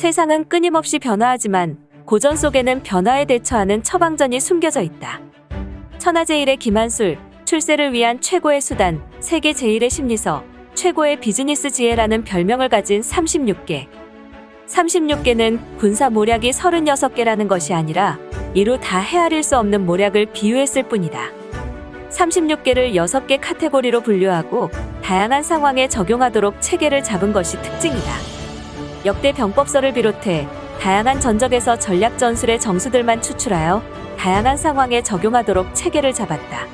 세상은 끊임없이 변화하지만 고전 속에는 변화에 대처하는 처방전이 숨겨져 있다. 천하제일의 김한술, 출세를 위한 최고의 수단, 세계 제일의 심리서, 최고의 비즈니스 지혜라는 별명을 가진 36개. 36개는 군사 모략이 36개라는 것이 아니라 이루 다 헤아릴 수 없는 모략을 비유했을 뿐이다. 36개를 6개 카테고리로 분류하고 다양한 상황에 적용하도록 체계를 잡은 것이 특징이다. 역대 병법서를 비롯해 다양한 전적에서 전략 전술의 정수들만 추출하여 다양한 상황에 적용하도록 체계를 잡았다.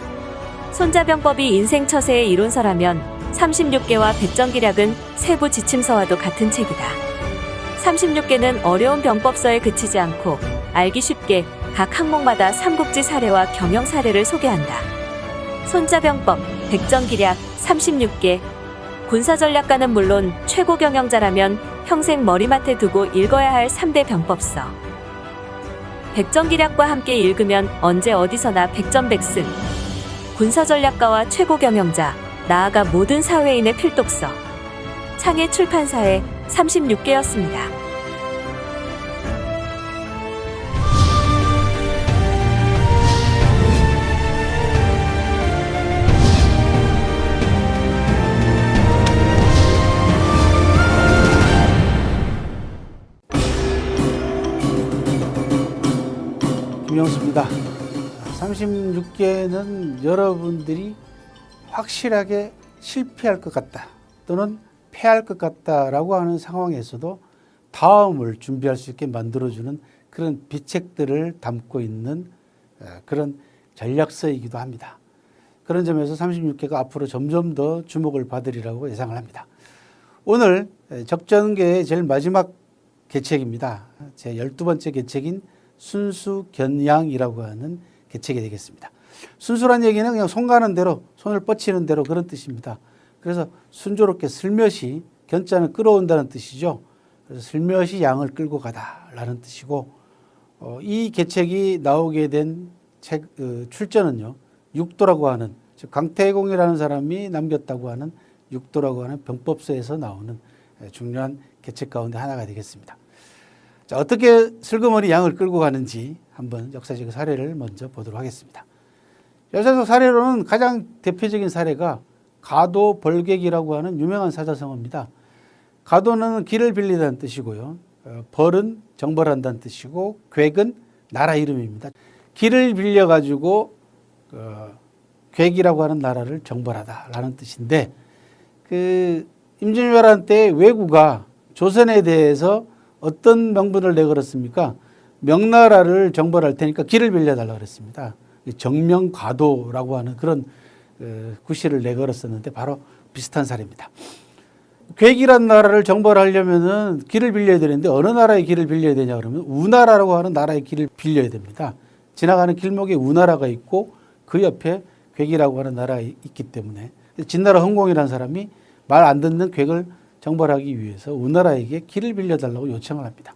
손자병법이 인생 처세의 이론서라면 36개와 백전기략은 세부 지침서와도 같은 책이다. 36개는 어려운 병법서에 그치지 않고 알기 쉽게 각 항목마다 삼국지 사례와 경영 사례를 소개한다. 손자병법, 백전기략, 36개. 군사전략가는 물론 최고 경영자라면 평생 머리맡에 두고 읽어야 할 3대 병법서. 백전기략과 함께 읽으면 언제 어디서나 백전백승. 군사전략가와 최고 경영자, 나아가 모든 사회인의 필독서. 창의 출판사에 36개였습니다. 김영수입니다. 36개는 여러분들이 확실하게 실패할 것 같다 또는 패할 것 같다라고 하는 상황에서도 다음을 준비할 수 있게 만들어주는 그런 비책들을 담고 있는 그런 전략서이기도 합니다. 그런 점에서 36개가 앞으로 점점 더 주목을 받으리라고 예상을 합니다. 오늘 적전계의 제일 마지막 계책입니다. 제 12번째 계책인 순수견양이라고 하는 계책이 되겠습니다. 순수란 얘기는 그냥 손 가는 대로, 손을 뻗치는 대로 그런 뜻입니다. 그래서 순조롭게 슬며시, 견자는 끌어온다는 뜻이죠. 그래서 슬며시 양을 끌고 가다라는 뜻이고, 이 계책이 나오게 된 책, 출전은요, 육도라고 하는, 즉 강태공이라는 사람이 남겼다고 하는 육도라고 하는 병법서에서 나오는 중요한 계책 가운데 하나가 되겠습니다. 자, 어떻게 슬그머니 양을 끌고 가는지 한번 역사적 사례를 먼저 보도록 하겠습니다. 역사적 사례로는 가장 대표적인 사례가 가도 벌객이라고 하는 유명한 사자성어입니다. 가도는 길을 빌리다는 뜻이고요. 벌은 정벌한다는 뜻이고, 객은 나라 이름입니다. 길을 빌려가지고 객이라고 하는 나라를 정벌하다라는 뜻인데, 임진왜란 때 왜구가 조선에 대해서 어떤 명분을 내걸었습니까? 명나라를 정벌할 테니까 길을 빌려달라고 그랬습니다. 정명가도라고 하는 그런 구실을 내걸었었는데 바로 비슷한 사례입니다. 객이란 나라를 정벌하려면은 길을 빌려야 되는데 어느 나라의 길을 빌려야 되냐 그러면 우나라라고 하는 나라의 길을 빌려야 됩니다. 지나가는 길목에 우나라가 있고 그 옆에 객이라고 하는 나라가 있기 때문에 진나라 흥공이라는 사람이 말 안 듣는 객을 정벌하기 위해서 우나라에게 길을 빌려달라고 요청을 합니다.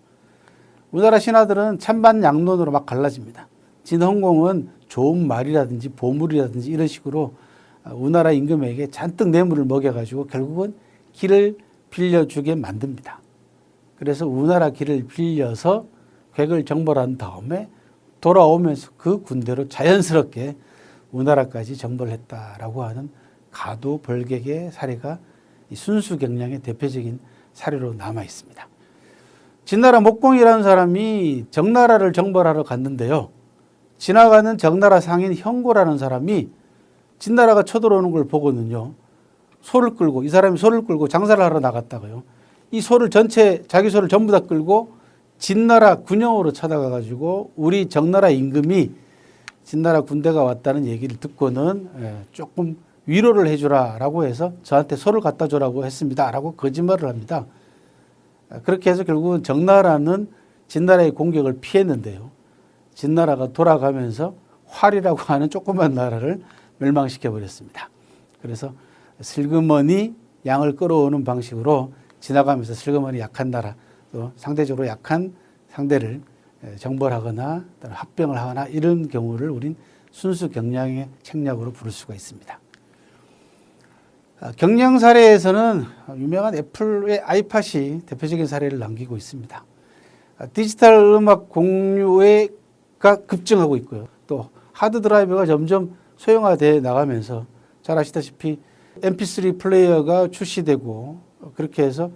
우나라 신하들은 찬반양론으로 막 갈라집니다. 진흥공은 좋은 말이라든지 보물이라든지 이런 식으로 우나라 임금에게 잔뜩 뇌물을 먹여가지고 결국은 길을 빌려주게 만듭니다. 그래서 우나라 길을 빌려서 객을 정벌한 다음에 돌아오면서 그 군대로 자연스럽게 우나라까지 정벌했다라고 하는 가도 벌객의 사례가 순수경량의 대표적인 사례로 남아 있습니다. 진나라 목공이라는 사람이 정나라를 정벌하러 갔는데요. 지나가는 정나라 상인 형고라는 사람이 진나라가 쳐들어오는 걸 보고는요. 소를 끌고, 이 사람이 소를 끌고 장사를 하러 나갔다고요. 이 소를 전체, 자기 소를 전부 다 끌고 진나라 군영으로 찾아가가지고 우리 정나라 임금이 진나라 군대가 왔다는 얘기를 듣고는 조금 위로를 해주라라고 해서 저한테 소를 갖다 주라고 했습니다. 라고 거짓말을 합니다. 그렇게 해서 결국은 정나라는 진나라의 공격을 피했는데요. 진나라가 돌아가면서 활이라고 하는 조그만 나라를 멸망시켜 버렸습니다. 그래서 슬그머니 양을 끌어오는 방식으로 지나가면서 슬그머니 약한 나라, 또 상대적으로 약한 상대를 정벌하거나 합병을 하거나 이런 경우를 우린 순수 경량의 책략으로 부를 수가 있습니다. 경량 사례에서는 유명한 애플의 아이팟이 대표적인 사례를 남기고 있습니다. 디지털 음악 공유가 급증하고 있고요. 또 하드 드라이브가 점점 소형화되어 나가면서 잘 아시다시피 MP3 플레이어가 출시되고 그렇게 해서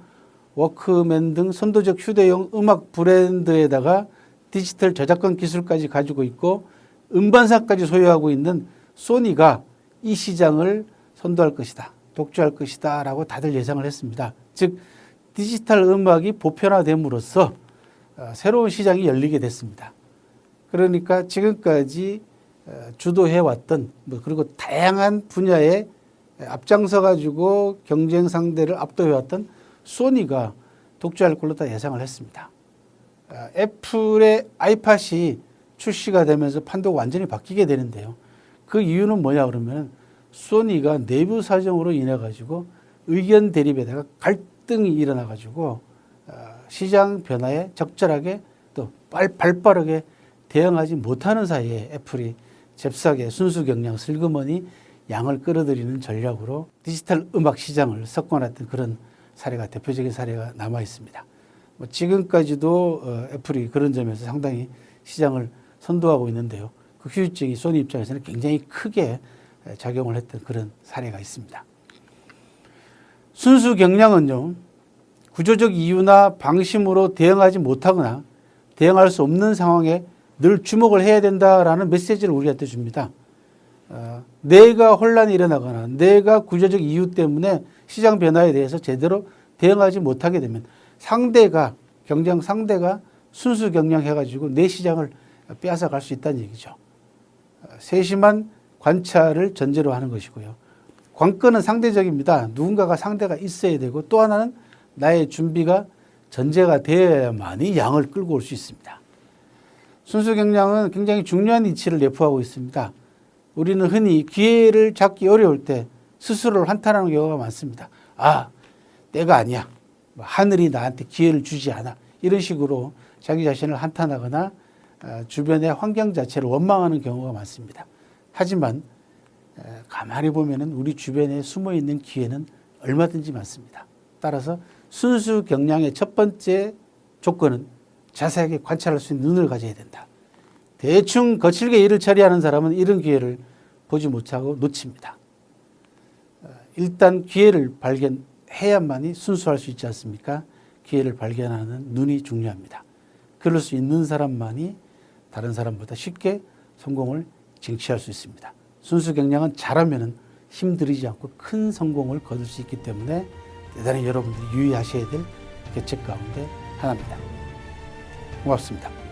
워크맨 등 선도적 휴대용 음악 브랜드에다가 디지털 저작권 기술까지 가지고 있고 음반사까지 소유하고 있는 소니가 이 시장을 선도할 것이다, 독주할 것이다 라고 다들 예상을 했습니다. 즉 디지털 음악이 보편화됨으로써 새로운 시장이 열리게 됐습니다. 그러니까 지금까지 주도해왔던 그리고 다양한 분야에 앞장서 가지고 경쟁 상대를 압도해왔던 소니가 독주할 걸로 다 예상을 했습니다. 애플의 아이팟이 출시가 되면서 판도가 완전히 바뀌게 되는데요. 그 이유는 뭐냐 그러면 소니가 내부 사정으로 인해 가지고 의견 대립에다가 갈등이 일어나 가지고 시장 변화에 적절하게 또 발빠르게 대응하지 못하는 사이에 애플이 잽싸게 순수 경량 슬그머니 양을 끌어들이는 전략으로 디지털 음악 시장을 석권했던 그런 사례가 대표적인 사례가 남아 있습니다. 지금까지도 애플이 그런 점에서 상당히 시장을 선도하고 있는데요. 그 휴유증이 소니 입장에서는 굉장히 크게 작용을 했던 그런 사례가 있습니다. 순수 경량은요, 구조적 이유나 방심으로 대응하지 못하거나 대응할 수 없는 상황에 늘 주목을 해야 된다라는 메시지를 우리한테 줍니다. 내가 혼란이 일어나거나 내가 구조적 이유 때문에 시장 변화에 대해서 제대로 대응하지 못하게 되면 경쟁 상대가 순수 경량해가지고 내 시장을 빼앗아 갈 수 있다는 얘기죠. 세심한 관찰을 전제로 하는 것이고요. 관건은 상대적입니다. 누군가가 상대가 있어야 되고 또 하나는 나의 준비가 전제가 되어야만이 양을 끌고 올 수 있습니다. 순수 경량은 굉장히 중요한 이치를 내포하고 있습니다. 우리는 흔히 기회를 잡기 어려울 때 스스로를 한탄하는 경우가 많습니다. 아, 때가 아니야. 하늘이 나한테 기회를 주지 않아. 이런 식으로 자기 자신을 한탄하거나 주변의 환경 자체를 원망하는 경우가 많습니다. 하지만 가만히 보면은 우리 주변에 숨어 있는 기회는 얼마든지 많습니다. 따라서 순수 경량의 첫 번째 조건은 자세하게 관찰할 수 있는 눈을 가져야 된다. 대충 거칠게 일을 처리하는 사람은 이런 기회를 보지 못하고 놓칩니다. 일단 기회를 발견해야만이 순수할 수 있지 않습니까? 기회를 발견하는 눈이 중요합니다. 그럴 수 있는 사람만이 다른 사람보다 쉽게 성공을 쟁취할 수 있습니다. 순수 경량은 잘하면 힘들이지 않고 큰 성공을 거둘 수 있기 때문에 대단히 여러분들이 유의하셔야 될 계책 가운데 하나입니다. 고맙습니다.